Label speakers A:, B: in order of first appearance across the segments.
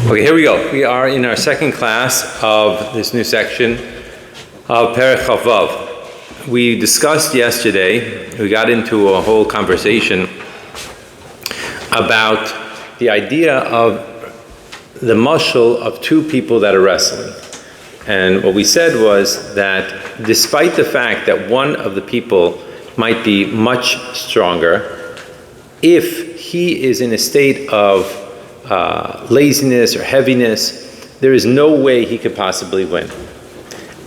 A: Okay, here we go. We are in our second class of this new section of Perek Chavav. We discussed yesterday, we got into a whole conversation about the idea of the mashal of two people that are wrestling. And what we said was that despite the fact that one of the people might be much stronger, if he is in a state of laziness or heaviness, there is no way he could possibly win.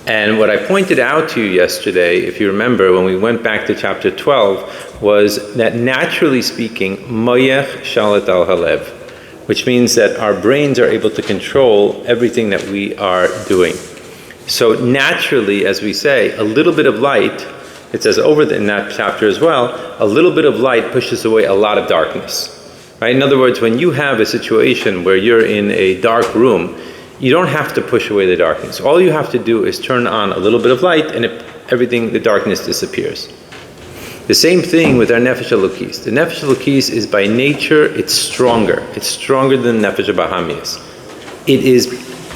A: And what I pointed out to you yesterday, if you remember, when we went back to chapter 12, was that naturally speaking, moyech shalat al halev, which means that our brains are able to control everything that we are doing. So naturally, as we say, a little bit of light, it says in that chapter as well, a little bit of light pushes away a lot of darkness. Right? In other words, when you have a situation where you're in a dark room, you don't have to push away the darkness. All you have to do is turn on a little bit of light, and the darkness disappears. The same thing with our nefesh elokis. The nefesh elokis is by nature, it's stronger. It's stronger than nefesh bahamis. It is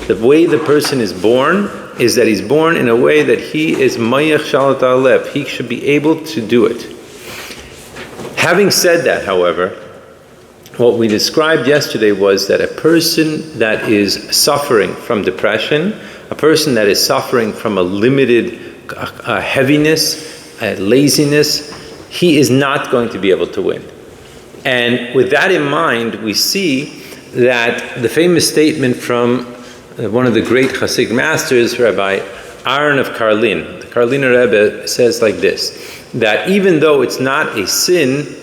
A: the way the person is born, is that he's born in a way that he is mayach shalat alev. He should be able to do it. Having said that, however, what we described yesterday was that a person that is suffering from depression, a person that is suffering from a limited heaviness, laziness, he is not going to be able to win. And with that in mind, we see that the famous statement from one of the great Hasidic masters, Rabbi Aaron of Karlin, the Karliner Rebbe says like this, that even though it's not a sin,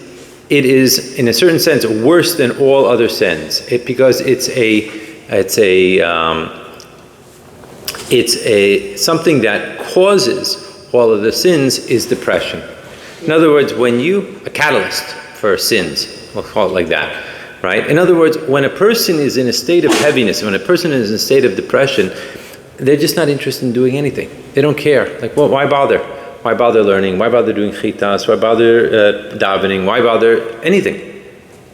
A: it is, in a certain sense, worse than all other sins. Because it's something that causes all of the sins is depression. In other words, a catalyst for sins, we'll call it like that, right? In other words, when a person is in a state of heaviness, when a person is in a state of depression, they're just not interested in doing anything. They don't care. Like, well, why bother? Why bother learning? Why bother doing chitas? Why bother davening? Why bother anything?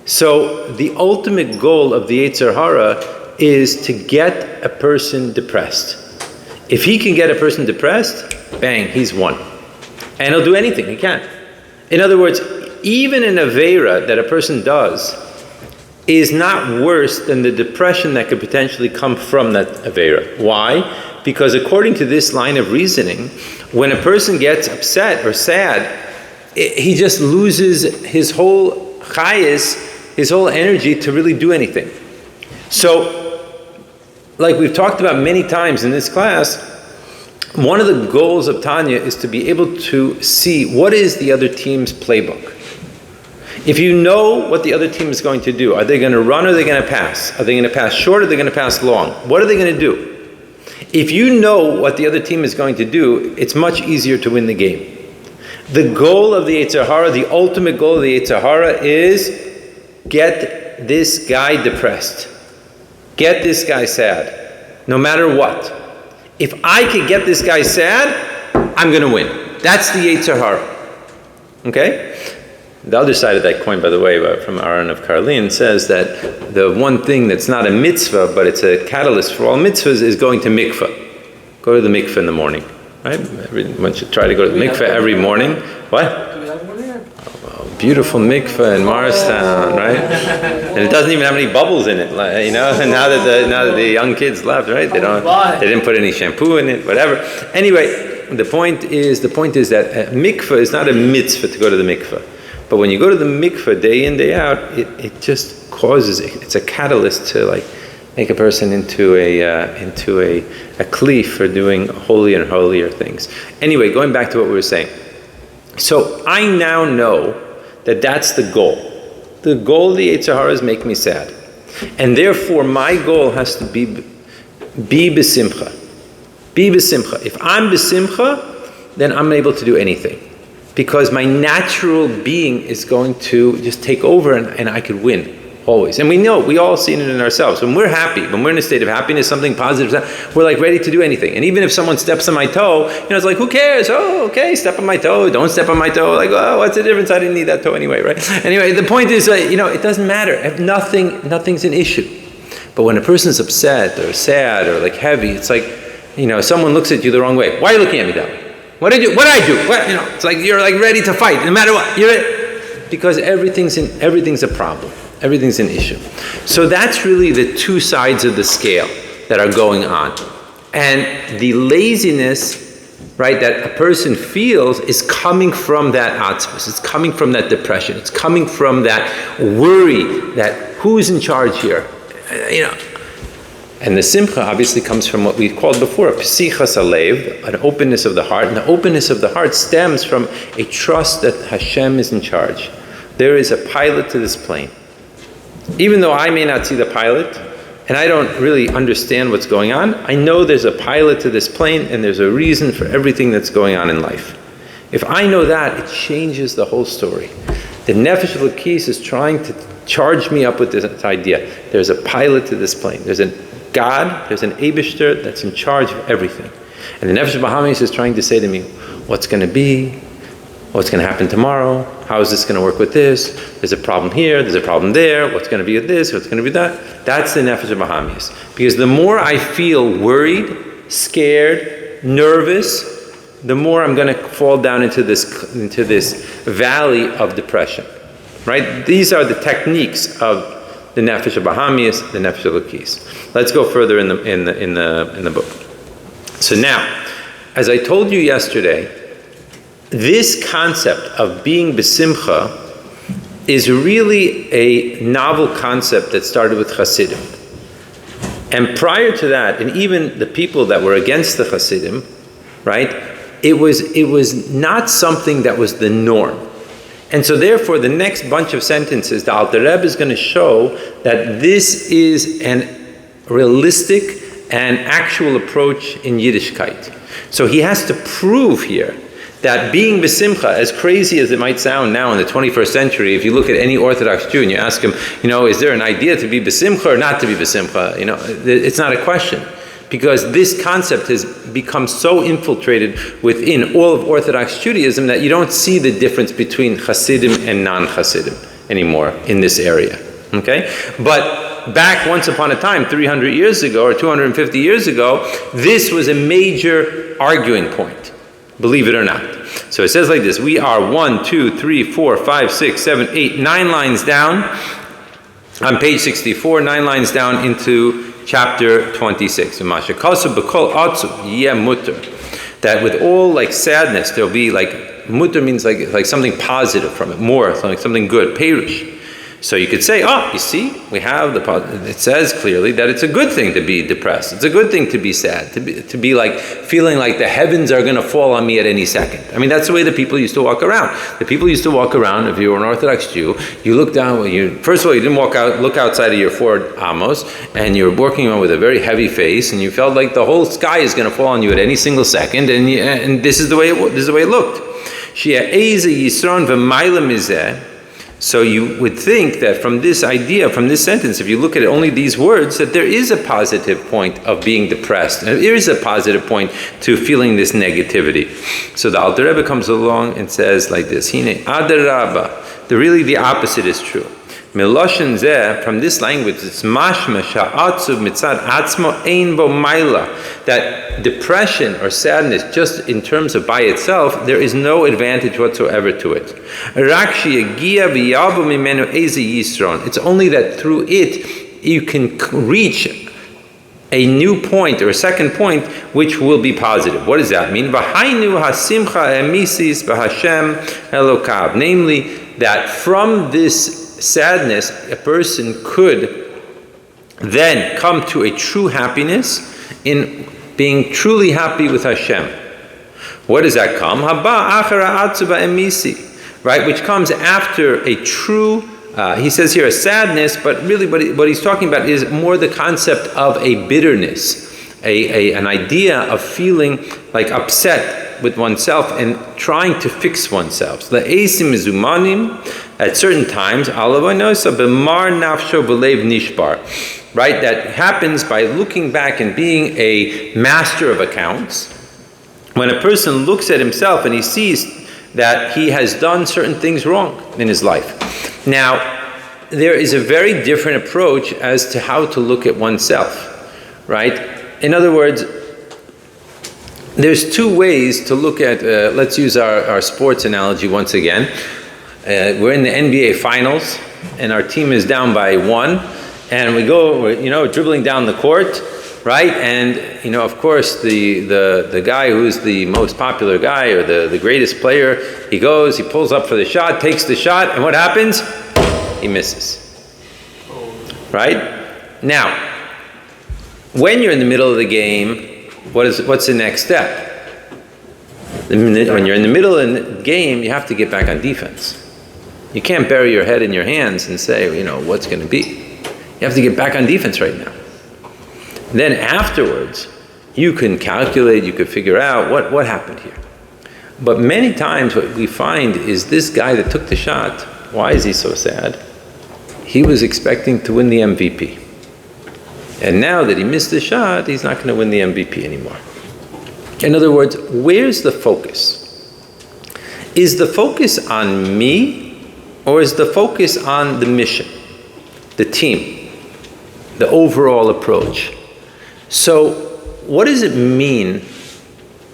A: So the ultimate goal of the Yetzer Hara is to get a person depressed. If he can get a person depressed, bang, he's won. And he'll do anything, he can. In other words, even an aveira that a person does is not worse than the depression that could potentially come from that aveira. Why? Because according to this line of reasoning, when a person gets upset or sad, he just loses his whole chayis, his whole energy to really do anything. So, like we've talked about many times in this class, one of the goals of Tanya is to be able to see what is the other team's playbook. If you know what the other team is going to do, are they going to run or are they going to pass? Are they going to pass short or are they going to pass long? What are they going to do? If you know what the other team is going to do, it's much easier to win the game. The goal of the Yetzer Hara, the ultimate goal of the Yetzer Hara is get this guy depressed. Get this guy sad. No matter what. If I can get this guy sad, I'm going to win. That's the Yetzer Hara. Okay? The other side of that coin, by the way, from Aaron of Karlin, says that the one thing that's not a mitzvah, but it's a catalyst for all mitzvahs, is going to mikveh. Go to the mikveh in the morning, right? Everyone should try to go to the mikveh every morning. What?
B: Do we have one here?
A: Beautiful mikveh in Morristown, right? And it doesn't even have any bubbles in it, you know. And now that the young kids left, right? They didn't put any shampoo in it, whatever. Anyway, the point is that mikveh is not a mitzvah to go to the mikveh. But when you go to the mikveh day in, day out, it just causes, it's a catalyst to make a person into a kli for doing holier and holier things. Anyway, going back to what we were saying. So I now know that that's the goal. The goal of the Yetzer Hara is make me sad. And therefore my goal has to be b'simcha. Be b'simcha. If I'm b'simcha, then I'm able to do anything. Because my natural being is going to just take over and I could win, always. And we all seen it in ourselves. When we're happy, when we're in a state of happiness, something positive, we're like ready to do anything. And even if someone steps on my toe, it's like, who cares? Oh, okay, step on my toe, don't step on my toe. Like, oh, what's the difference? I didn't need that toe anyway, right? Anyway, the point is, it doesn't matter. Nothing's an issue. But when a person's upset or sad or like heavy, it's like, someone looks at you the wrong way. Why are you looking at me that way? What did I do? It's like you're like ready to fight no matter what. Because everything's a problem. Everything's an issue. So that's really the two sides of the scale that are going on. And the laziness, right, that a person feels is coming from that atzvus. It's coming from that depression. It's coming from that worry that who's in charge here? And the simcha obviously comes from what we called before, a psichas alev, an openness of the heart. And the openness of the heart stems from a trust that Hashem is in charge. There is a pilot to this plane. Even though I may not see the pilot, and I don't really understand what's going on, I know there's a pilot to this plane and there's a reason for everything that's going on in life. If I know that, it changes the whole story. The Nefesh Elokis is trying to charge me up with this idea. There's a pilot to this plane. There's a God, there's an Eibishter that's in charge of everything. And the Nefesh Bahamis is trying to say to me, what's going to be? What's going to happen tomorrow? How is this going to work with this? There's a problem here, there's a problem there. What's going to be with this? What's going to be that? That's the Nefesh Bahamis. Because the more I feel worried, scared, nervous, the more I'm going to fall down into this valley of depression. Right? These are the techniques of the Nefesh Bahamis, the Nefesh Elokis. Let's go further in the book. So now, as I told you yesterday, this concept of being besimcha is really a novel concept that started with Hasidim. And prior to that, and even the people that were against the Hasidim, right, it was not something that was the norm. And so therefore, the next bunch of sentences, the Alter Rebbe is going to show that this is an realistic and actual approach in Yiddishkeit. So he has to prove here that being besimcha, as crazy as it might sound now in the 21st century, if you look at any Orthodox Jew and you ask him, is there an idea to be besimcha or not to be besimcha? It's not a question. Because this concept has become so infiltrated within all of Orthodox Judaism that you don't see the difference between Hasidim and non-Hasidim anymore in this area. Okay? But back once upon a time, 300 years ago or 250 years ago, this was a major arguing point. Believe it or not. So it says like this, we are 9 lines down on page 64, 9 lines down into chapter 26. That with all like sadness, there'll be like, mutter means like something positive from it, more, like something good, perush. So you could say, you see, we have it says clearly that it's a good thing to be depressed. It's a good thing to be sad, to be like feeling like the heavens are going to fall on me at any second. I mean, that's the way the people used to walk around. The people used to walk around, if you were an Orthodox Jew, you look down, first of all, you didn't look outside of your 4 amos, and you're walking around with a very heavy face, and you felt like the whole sky is going to fall on you at any single second, and this is the way it looked. So you would think that from this idea, from this sentence, if you look at only these words, that there is a positive point of being depressed. And there is a positive point to feeling this negativity. So the Alter Rebbe comes along and says like this, Hine Adarabba, really the opposite is true. Miloshen zeh, from this language, it's mashma sha'atzuv mitzad atzmo ein bo maila, that depression or sadness, just in terms of by itself, there is no advantage whatsoever to it. Rakshi yagia v'yavu mimenu eze yisron. It's only that through it you can reach a new point or a second point which will be positive. What does that mean? V'hainu hasimcha emisis b'Hashem Elokav. Namely, that from this sadness, a person could then come to a true happiness in being truly happy with Hashem. What does that come? Haba achara atzuba emisi, right? Which comes after a true, he says here a sadness, but really what he's talking about is more the concept of a bitterness, an idea of feeling like upset with oneself and trying to fix oneself. So the esim izumanim, at certain times, right? That happens by looking back and being a master of accounts. When a person looks at himself and he sees that he has done certain things wrong in his life. Now, there is a very different approach as to how to look at oneself, right? In other words, there's two ways to look at, let's use our sports analogy once again. We're in the NBA Finals, and our team is down by 1, and we're dribbling down the court, right? And, of course, the guy who's the most popular guy or the greatest player, he pulls up for the shot, takes the shot, and what happens? He misses, right? Now, when you're in the middle of the game, what's the next step? When you're in the middle of the game, you have to get back on defense. You can't bury your head in your hands and say, what's going to be. You have to get back on defense right now. Then afterwards, you can calculate, you can figure out what happened here. But many times what we find is this guy that took the shot, why is he so sad? He was expecting to win the MVP. And now that he missed the shot, he's not going to win the MVP anymore. In other words, where's the focus? Is the focus on me, or is the focus on the mission, the team, the overall approach? So what does it mean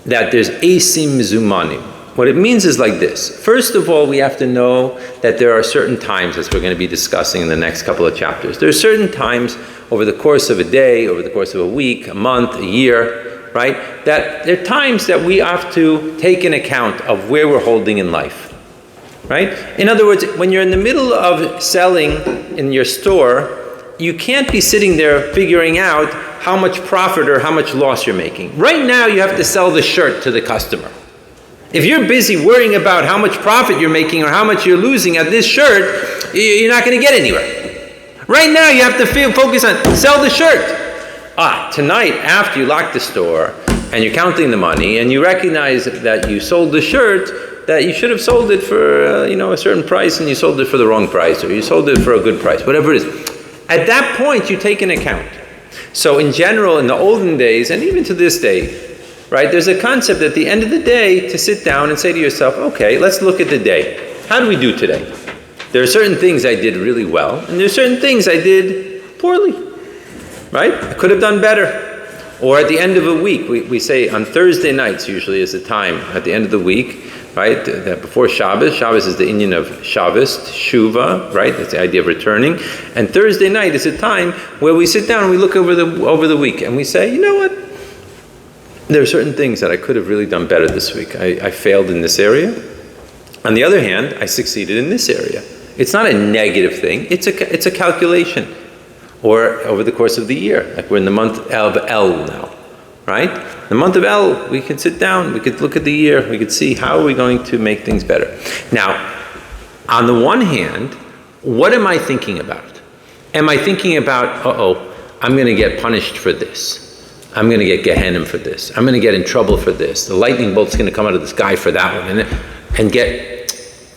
A: that there's asim zumanim? What it means is like this. First of all, we have to know that there are certain times, as we're going to be discussing in the next couple of chapters. There are certain times over the course of a day, over the course of a week, a month, a year, right? That there are times that we have to take an account of where we're holding in life, right? In other words, when you're in the middle of selling in your store, you can't be sitting there figuring out how much profit or how much loss you're making. Right now, you have to sell the shirt to the customer. If you're busy worrying about how much profit you're making or how much you're losing at this shirt, you're not going to get anywhere. Right now, you have to focus on sell the shirt. Tonight, after you lock the store and you're counting the money and you recognize that you sold the shirt, that you should have sold it for a certain price and you sold it for the wrong price, or you sold it for a good price, whatever it is. At that point, you take an account. So in general, in the olden days, and even to this day, right, there's a concept at the end of the day to sit down and say to yourself, okay, let's look at the day. How do we do today? There are certain things I did really well, and there are certain things I did poorly, right? I could have done better. Or at the end of a week, we say on Thursday nights usually is the time at the end of the week, right? That before Shabbos. Shabbos is the Indian of Shabbos, Shuva, right? That's the idea of returning. And Thursday night is a time where we sit down and we look over the week and we say, you know what? There are certain things that I could have really done better this week. I failed in this area. On the other hand, I succeeded in this area. It's not a negative thing. It's a calculation. Or over the course of the year, like we're in the month of El now, right? The month of El, we can sit down, we could look at the year, we could see how are we going to make things better. Now, on the one hand, what am I thinking about? Am I thinking about, I'm going to get punished for this. I'm going to get Gehenna for this. I'm going to get in trouble for this. The lightning bolt's going to come out of the sky for that one.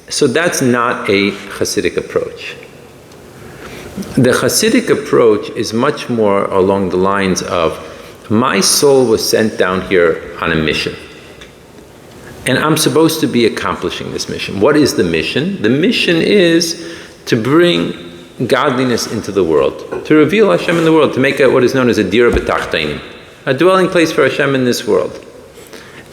A: So that's not a Hasidic approach. The Hasidic approach is much more along the lines of, my soul was sent down here on a mission. And I'm supposed to be accomplishing this mission. What is the mission? The mission is to bring godliness into the world, to reveal Hashem in the world, to make what is known as a dira b'tachtainim, a dwelling place for Hashem in this world.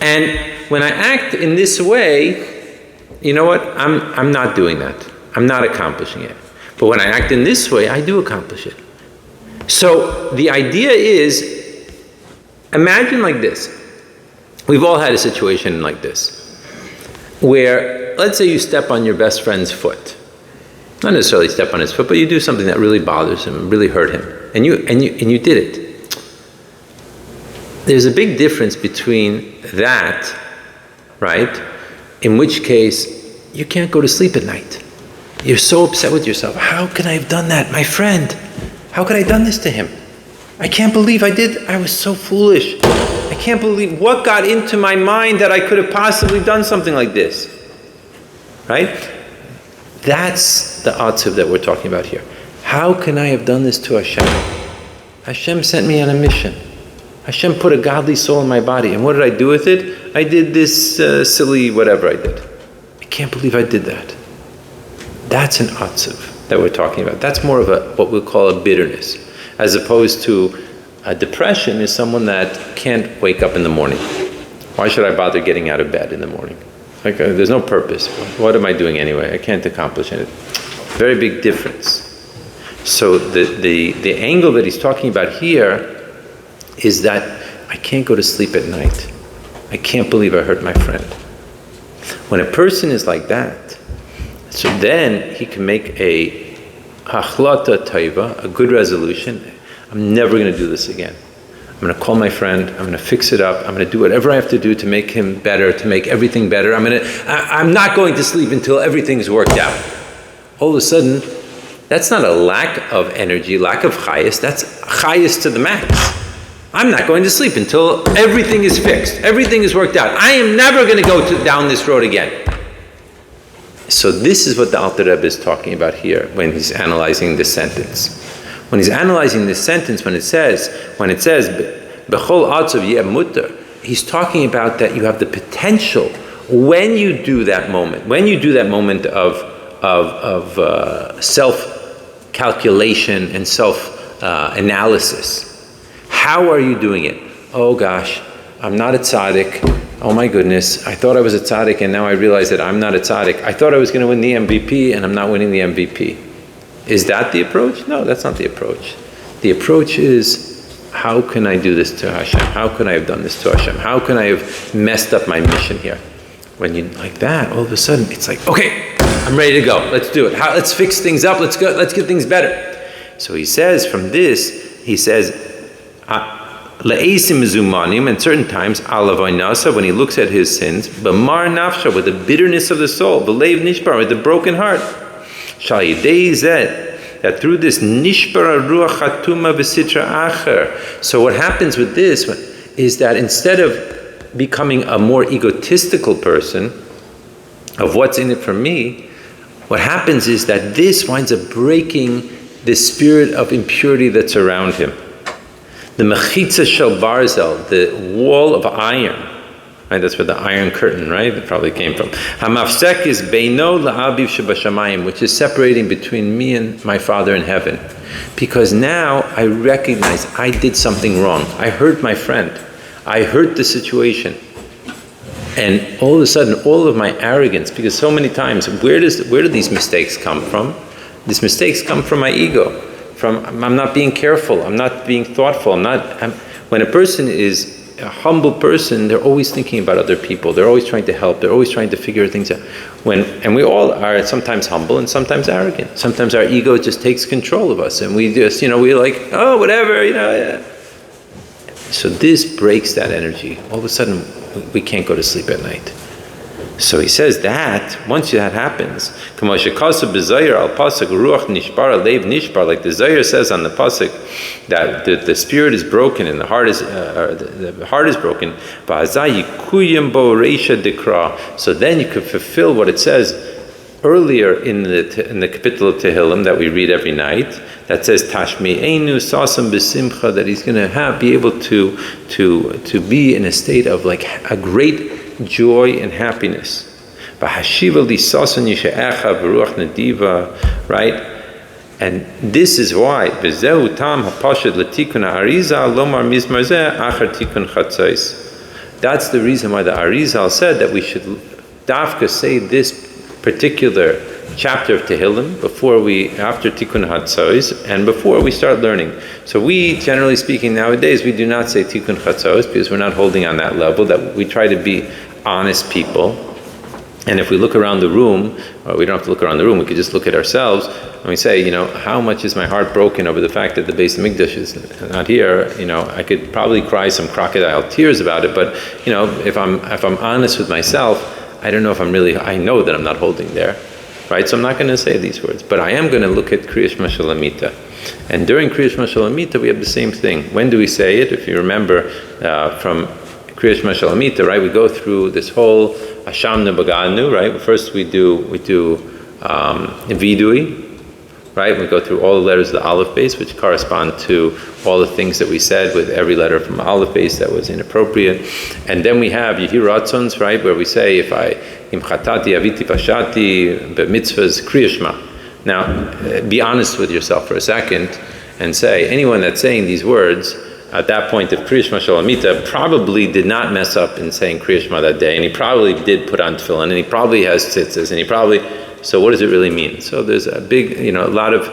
A: And when I act in this way, you know what? I'm not doing that. I'm not accomplishing it. But when I act in this way, I do accomplish it. So the idea is, imagine like this. We've all had a situation like this, where let's say you step on your best friend's foot. Not necessarily step on his foot, but you do something that really bothers him, really hurt him, and you did it. There's a big difference between that, right? In which case, you can't go to sleep at night. You're so upset with yourself. How can I have done that? My friend, how could I have done this to him? I can't believe I was so foolish. I can't believe what got into my mind that I could have possibly done something like this. Right? That's the atzuv that we're talking about here. How can I have done this to Hashem? Hashem sent me on a mission. Hashem put a godly soul in my body. And what did I do with it? I did this silly whatever I did. I can't believe I did that. That's an atzuv. that we're talking about. That's more of what we'll call a bitterness, as opposed to a depression is someone that can't wake up in the morning. Why should I bother getting out of bed in the morning? Like, there's no purpose. What am I doing anyway? I can't accomplish anything. Very big difference. So the angle that he's talking about here is that I can't go to sleep at night. I can't believe I hurt my friend. When a person is like that, so then he can make a hachlata taiva, a good resolution. I'm never going to do this again. I'm going to call my friend. I'm going to fix it up. I'm going to do whatever I have to do to make him better, to make everything better. I'm not going to sleep until everything's worked out. All of a sudden, that's not a lack of energy, lack of chayas. That's chayas to the max. I'm not going to sleep until everything is fixed. Everything is worked out. I am never going to go down this road again. So this is what the Alter Rebbe is talking about here when he's analyzing this sentence. When he's analyzing this sentence, when it says, Bechol Atzav Yeh Mutter, he's talking about that you have the potential when you do that moment of self-calculation and self-analysis. How are you doing it? Oh gosh, I'm not a tzaddik. Oh my goodness, I thought I was a tzaddik and now I realize that I'm not a tzaddik. I thought I was going to win the MVP and I'm not winning the MVP. Is that the approach? No, that's not the approach. The approach is, how can I do this to Hashem? How can I have done this to Hashem? How can I have messed up my mission here? When you like that, all of a sudden it's like, okay, I'm ready to go. Let's do it. Let's fix things up. Let's go. Let's get things better. So he says from this, he says, Le'esim zumanim, and certain times, alavoi nasa, when he looks at his sins, b'mar nafsha, with the bitterness of the soul, b'leiv nishbar, with the broken heart, shal yidei zeh, that through this nishbar ruach hatuma v'sitra acher. So what happens with this is that instead of becoming a more egotistical person, of what's in it for me, what happens is that this winds up breaking the spirit of impurity that's around him. The mechitza shel barzel, the wall of iron, right? That's where the iron curtain, right? That probably came from. Hamafsek is beino la'abiv shebashamayim, which is separating between me and my Father in heaven. Because now I recognize I did something wrong. I hurt my friend. I hurt the situation. And all of a sudden, all of my arrogance, because so many times, where do these mistakes come from? These mistakes come from my ego. I'm not being careful, I'm not being thoughtful, when a person is a humble person, they're always thinking about other people, they're always trying to help, they're always trying to figure things out. And we all are sometimes humble and sometimes arrogant. Sometimes our ego just takes control of us and we just, we're like, oh, whatever, yeah. So this breaks that energy. All of a sudden, we can't go to sleep at night. So he says that once that happens, like the Zayir says on the pasuk, that the spirit is broken and the heart is broken. So then you could fulfill what it says earlier in the capital of Tehillim that we read every night. That says Tashmi'enu Sasam B'Simcha, that he's going to be able to be in a state of like a great joy and happiness. Right? And this is why that's the reason why the Arizal said that we should dafka say this particular chapter of Tehillim after Tikkun Chatzos and before we start learning. So we, generally speaking nowadays, we do not say Tikkun Chatzos because we're not holding on that level, that we try to be honest people. And if we look around the room, or we don't have to look around the room, we could just look at ourselves and we say, how much is my heart broken over the fact that the Beis Hamikdash is not here? I could probably cry some crocodile tears about it, but if I'm honest with myself, I don't know if I know that I'm not holding there. Right, so I'm not going to say these words, but I am going to look at Kriya Shema Shalamita. And during Kriya Shema Shalamita, we have the same thing. When do we say it? If you remember from Kriya Shema Shalamita, right, we go through this whole Ashamnu Baganu, right? First we do Vidui, right? We go through all the letters of the Aleph base, which correspond to all the things that we said with every letter from Aleph base that was inappropriate. And then we have Yehi Ratzons, right, where we say, Im Chatati Aviti Pashati, B'mitzvahs Kriya Shema, Now, be honest with yourself for a second and say, anyone that's saying these words at that point of Kriya Shema Shalamita probably did not mess up in saying Kriya Shema that day, and he probably did put on tefillin, and he probably has tzitzis, and he probably, so what does it really mean? So there's a big, a lot of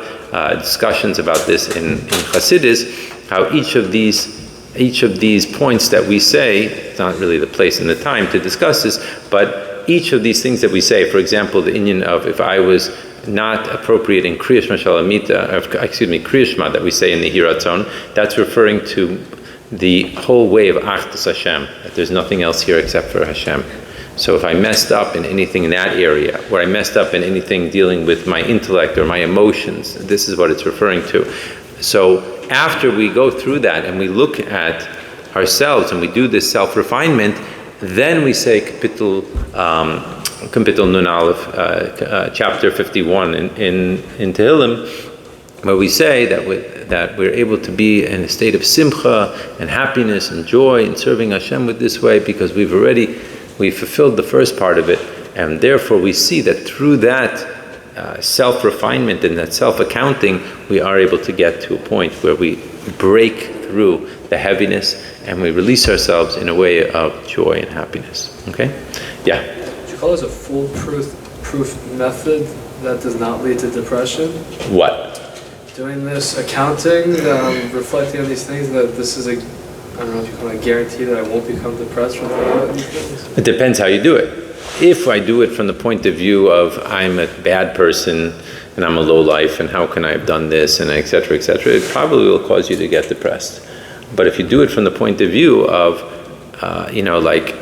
A: discussions about this in Chassidus, how each of these points that we say, it's not really the place and the time to discuss this, but each of these things that we say, for example, the inyan of if I was not appropriate in Kriya Shema Shalamita, Kriya Shema that we say in the Hiratzon, that's referring to the whole way of Achdus Hashem, that there's nothing else here except for Hashem. So if I messed up in anything in that area, or I messed up in anything dealing with my intellect or my emotions, this is what it's referring to. So after we go through that and we look at ourselves and we do this self-refinement, then we say Kapitel Nun Aleph, chapter 51 in Tehillim, where we say that we're able to be in a state of simcha and happiness and joy in serving Hashem with this way, because we've fulfilled the first part of it, and therefore we see that through that self-refinement and that self-accounting, we are able to get to a point where we break through the heaviness and we release ourselves in a way of joy and happiness. Okay? Yeah?
B: Would you call this a foolproof method that does not lead to depression?
A: What?
B: Doing this accounting, reflecting on these things, that this is I don't know if you call it a guarantee that I won't become depressed from thinking about these things?
A: It depends how you do it. If I do it from the point of view of I'm a bad person and I'm a low life and how can I have done this and et cetera, it probably will cause you to get depressed. But if you do it from the point of view of, like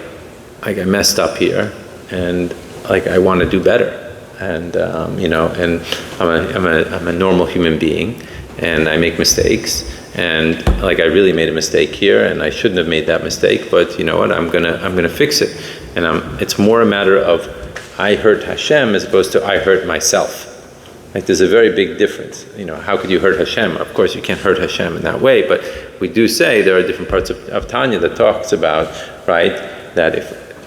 A: I messed up here and like I want to do better, and and I'm a normal human being and I make mistakes, and like I really made a mistake here and I shouldn't have made that mistake, but you know what, I'm gonna fix it, and it's more a matter of I hurt Hashem as opposed to I hurt myself. Like there's a very big difference. How could you hurt Hashem? Of course you can't hurt Hashem in that way, but we do say there are different parts of Tanya that talks about, right, that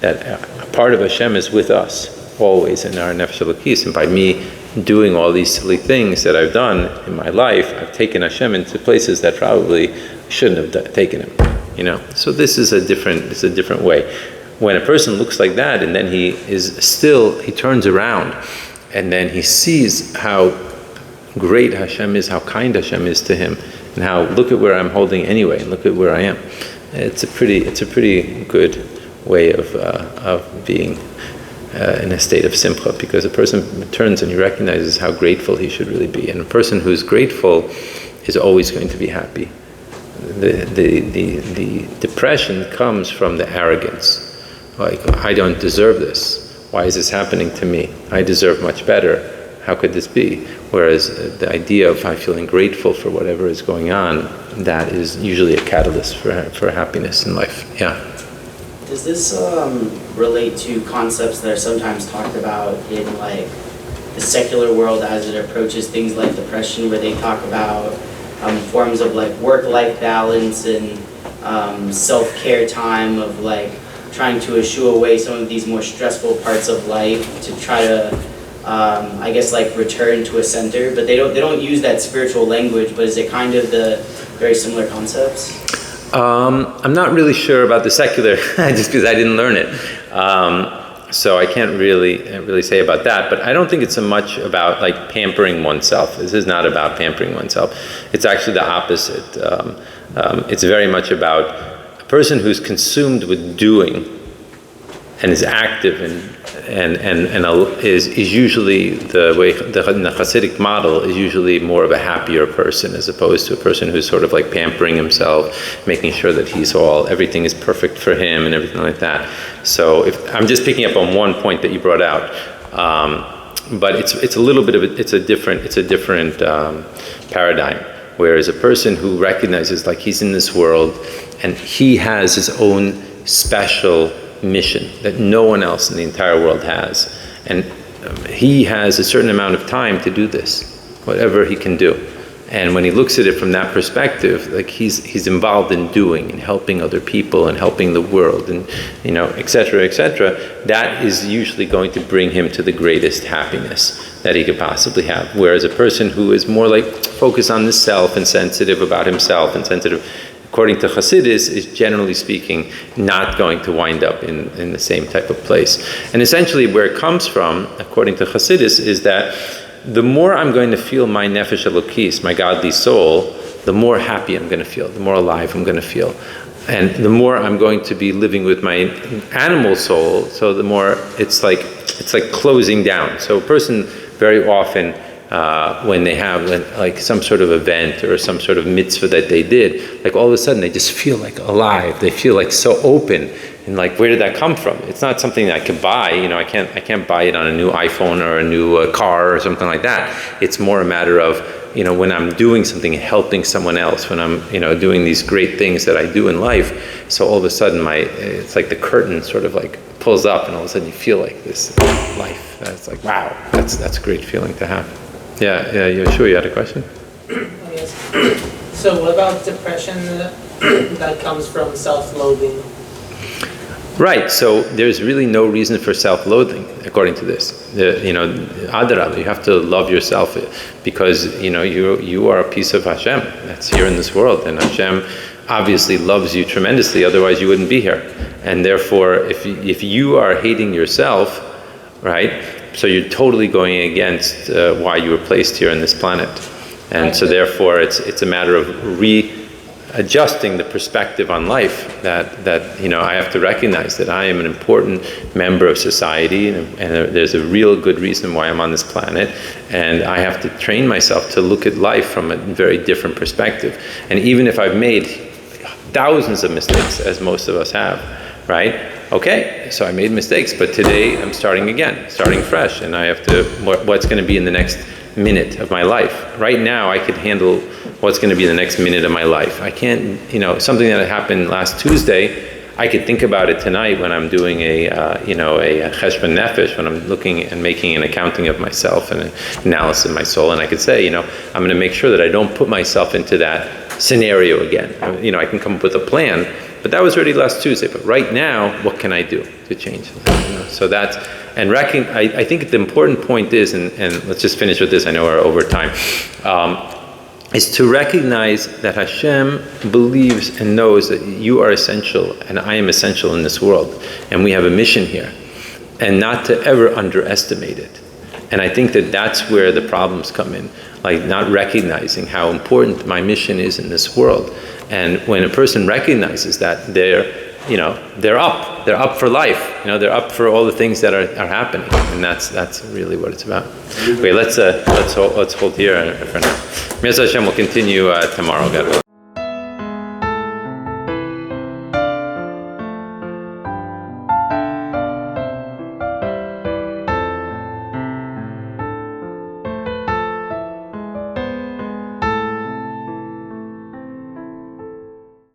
A: a part of Hashem is with us always in our Nefesh Elokis, and by me doing all these silly things that I've done in my life, I've taken Hashem into places that probably shouldn't have taken him. So this is a different way. When a person looks like that, and then he turns around, and then he sees how great Hashem is, how kind Hashem is to him, and how look at where I'm holding anyway, and look at where I am. It's a pretty good way of being in a state of simcha, because a person turns and he recognizes how grateful he should really be, and a person who's grateful is always going to be happy. The depression comes from the arrogance, like I don't deserve this. Why is this happening to me? I deserve much better. How could this be? Whereas the idea of feeling grateful for whatever is going on, that is usually a catalyst for happiness in life. Yeah.
C: Does this relate to concepts that are sometimes talked about in like the secular world as it approaches things like depression, where they talk about forms of like work-life balance and self-care time, of like trying to eschew away some of these more stressful parts of life to try to, like return to a center, but they don't use that spiritual language. But is it kind of the very similar concepts?
A: I'm not really sure about the secular, just because I didn't learn it. So I can't really say about that. But I don't think it's so much about like pampering oneself. This is not about pampering oneself. It's actually the opposite. It's very much about person who's consumed with doing and is active and is usually the way the Hasidic model is usually more of a happier person, as opposed to a person who's sort of like pampering himself, making sure that everything is perfect for him and everything like that. So if I'm just picking up on one point that you brought out, but it's a little bit of it's a different paradigm. Whereas a person who recognizes like he's in this world and he has his own special mission that no one else in the entire world has, and he has a certain amount of time to do this, whatever he can do, And when he looks at it from that perspective, like he's involved in doing and helping other people and helping the world and, et cetera, that is usually going to bring him to the greatest happiness that he could possibly have. Whereas a person who is more like focused on the self and sensitive about himself and sensitive, according to Hasidus, is generally speaking not going to wind up in the same type of place. And essentially where it comes from, according to Hasidus, is that the more I'm going to feel my nefesh elokis, my godly soul, the more happy I'm going to feel, the more alive I'm going to feel. And the more I'm going to be living with my animal soul, so the more it's like closing down. So a person very often, when they have like some sort of event or some sort of mitzvah that they did, like all of a sudden they just feel like alive. They feel like so open. And like, where did that come from? It's not something that I could buy. I can't buy it on a new iPhone or a new car or something like that. It's more a matter of, when I'm doing something, helping someone else, when I'm, doing these great things that I do in life. So all of a sudden it's like the curtain sort of like pulls up and all of a sudden you feel like this life. It's like, wow, that's a great feeling to have. Yeah, sure, you had a question?
D: Yes. So what about depression that comes from self-loathing?
A: Right, so there's really no reason for self-loathing, according to this. Alter Rebbe, you have to love yourself because, you are a piece of Hashem that's here in this world, and Hashem obviously loves you tremendously, otherwise you wouldn't be here. And therefore, if you are hating yourself, right, so you're totally going against why you were placed here on this planet. And so therefore, it's a matter of readjusting the perspective on life that I have to recognize that I am an important member of society and there's a real good reason why I'm on this planet, and I have to train myself to look at life from a very different perspective. And even if I've made thousands of mistakes, as most of us have, right? Okay, so I made mistakes, but today I'm starting again, starting fresh, and I have to, what's going to be in the next minute of my life? Right now, I could handle what's going to be the next minute of my life. I can't, something that happened last Tuesday, I could think about it tonight when I'm doing a cheshbon nefesh, when I'm looking and making an accounting of myself and an analysis of my soul, and I could say, I'm going to make sure that I don't put myself into that scenario again. I can come up with a plan, but that was already last Tuesday. But right now, what can I do to change that? So that's, and I think the important point is, and let's just finish with this, I know we're over time, is to recognize that Hashem believes and knows that you are essential and I am essential in this world. And we have a mission here. And not to ever underestimate it. And I think that that's where the problems come in. Like not recognizing how important my mission is in this world. And when a person recognizes that, they're up for life. They're up for all the things that are happening, and that's really what it's about. Okay, let's hold here for now. Mi'ez Hashem will continue tomorrow. God willing.